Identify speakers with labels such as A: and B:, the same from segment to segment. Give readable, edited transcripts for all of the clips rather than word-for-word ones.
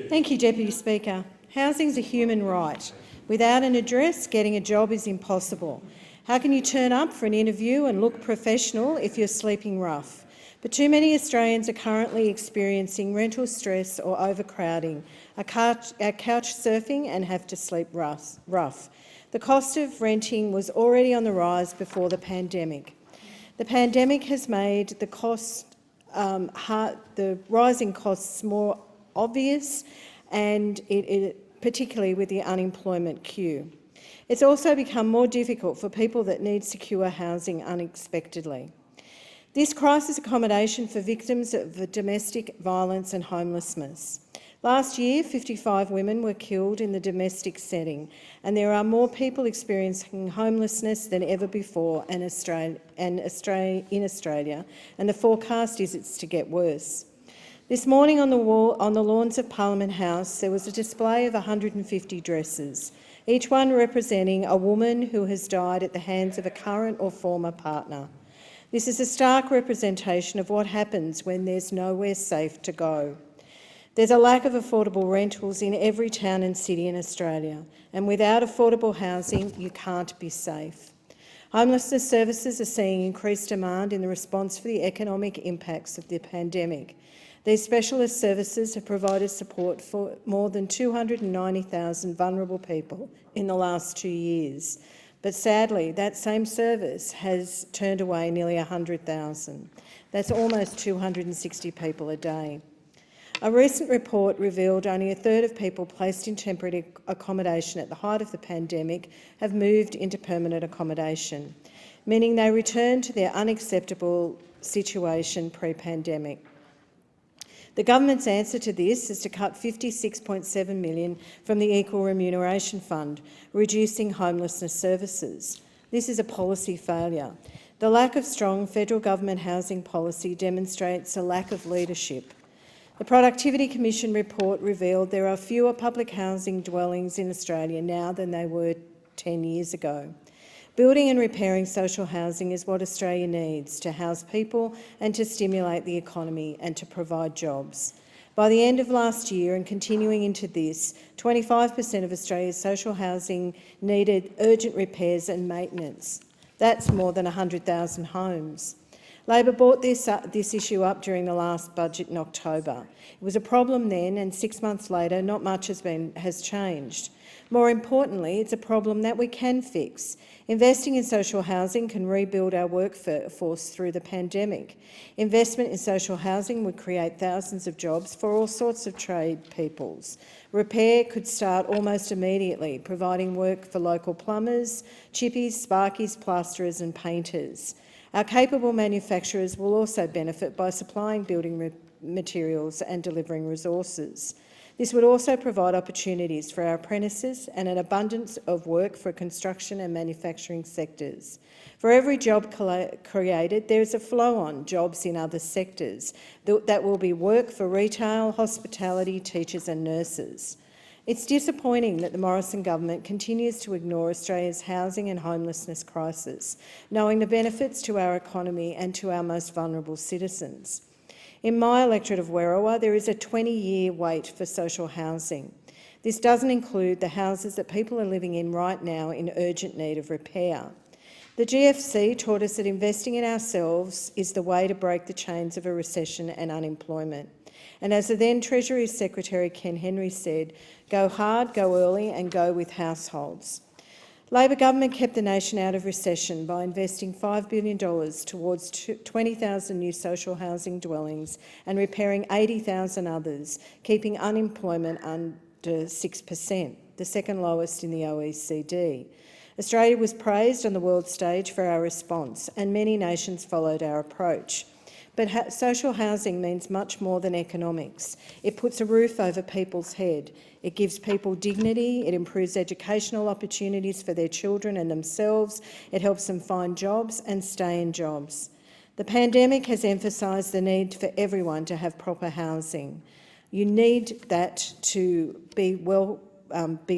A: Thank you, Deputy Speaker. Housing is a human right. Without an address, getting a job is impossible. How can you turn up for an interview and look professional if you're sleeping rough? But too many Australians are currently experiencing rental stress or overcrowding, are couch surfing and have to sleep rough. The cost of renting was already on the rise before the pandemic. The pandemic has made the rising costs more obvious, and particularly with the unemployment queue. It's also become more difficult for people that need secure housing unexpectedly. This crisis accommodation for victims of domestic violence and homelessness. Last year, 55 women were killed in the domestic setting, and there are more people experiencing homelessness than ever before in Australia, and the forecast is it's to get worse. This morning on the lawns of Parliament House, there was a display of 150 dresses, each one representing a woman who has died at the hands of a current or former partner. This is a stark representation of what happens when there's nowhere safe to go. There's a lack of affordable rentals in every town and city in Australia, and without affordable housing, you can't be safe. Homelessness services are seeing increased demand in the response for the economic impacts of the pandemic. These specialist services have provided support for more than 290,000 vulnerable people in the last 2 years. But sadly, that same service has turned away nearly 100,000. That's almost 260 people a day. A recent report revealed only a third of people placed in temporary accommodation at the height of the pandemic have moved into permanent accommodation, meaning they returned to their unacceptable situation pre-pandemic. The government's answer to this is to cut $56.7 million from the Equal Remuneration Fund, reducing homelessness services. This is a policy failure. The lack of strong federal government housing policy demonstrates a lack of leadership. The Productivity Commission report revealed there are fewer public housing dwellings in Australia now than they were 10 years ago. Building and repairing social housing is what Australia needs to house people and to stimulate the economy and to provide jobs. By the end of last year and continuing into this, 25% of Australia's social housing needed urgent repairs and maintenance. That's more than 100,000 homes. Labor brought this issue up during the last budget in October. It was a problem then, and 6 months later, not much has changed. More importantly, it's a problem that we can fix. Investing in social housing can rebuild our workforce through the pandemic. Investment in social housing would create thousands of jobs for all sorts of trade peoples. Repair could start almost immediately, providing work for local plumbers, chippies, sparkies, plasterers and painters. Our capable manufacturers will also benefit by supplying building materials and delivering resources. This would also provide opportunities for our apprentices and an abundance of work for construction and manufacturing sectors. For every job created, there is a flow-on jobs in other sectors that will be work for retail, hospitality, teachers and nurses. It's disappointing that the Morrison government continues to ignore Australia's housing and homelessness crisis, knowing the benefits to our economy and to our most vulnerable citizens. In my electorate of Werriwa, there is a 20-year wait for social housing. This doesn't include the houses that people are living in right now in urgent need of repair. The GFC taught us that investing in ourselves is the way to break the chains of a recession and unemployment. And as the then Treasury Secretary Ken Henry said, go hard, go early and go with households. Labor government kept the nation out of recession by investing $5 billion towards 20,000 new social housing dwellings and repairing 80,000 others, keeping unemployment under 6%, the second lowest in the OECD. Australia was praised on the world stage for our response, and many nations followed our approach. But social housing means much more than economics. It puts a roof over people's head. It gives people dignity. It improves educational opportunities for their children and themselves. It helps them find jobs and stay in jobs. The pandemic has emphasised the need for everyone to have proper housing. You need that to be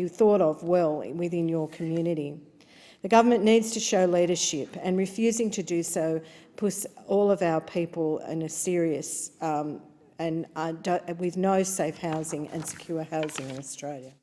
A: thought of well within your community. The government needs to show leadership, and refusing to do so puts all of our people in a serious and with no safe housing and secure housing in Australia.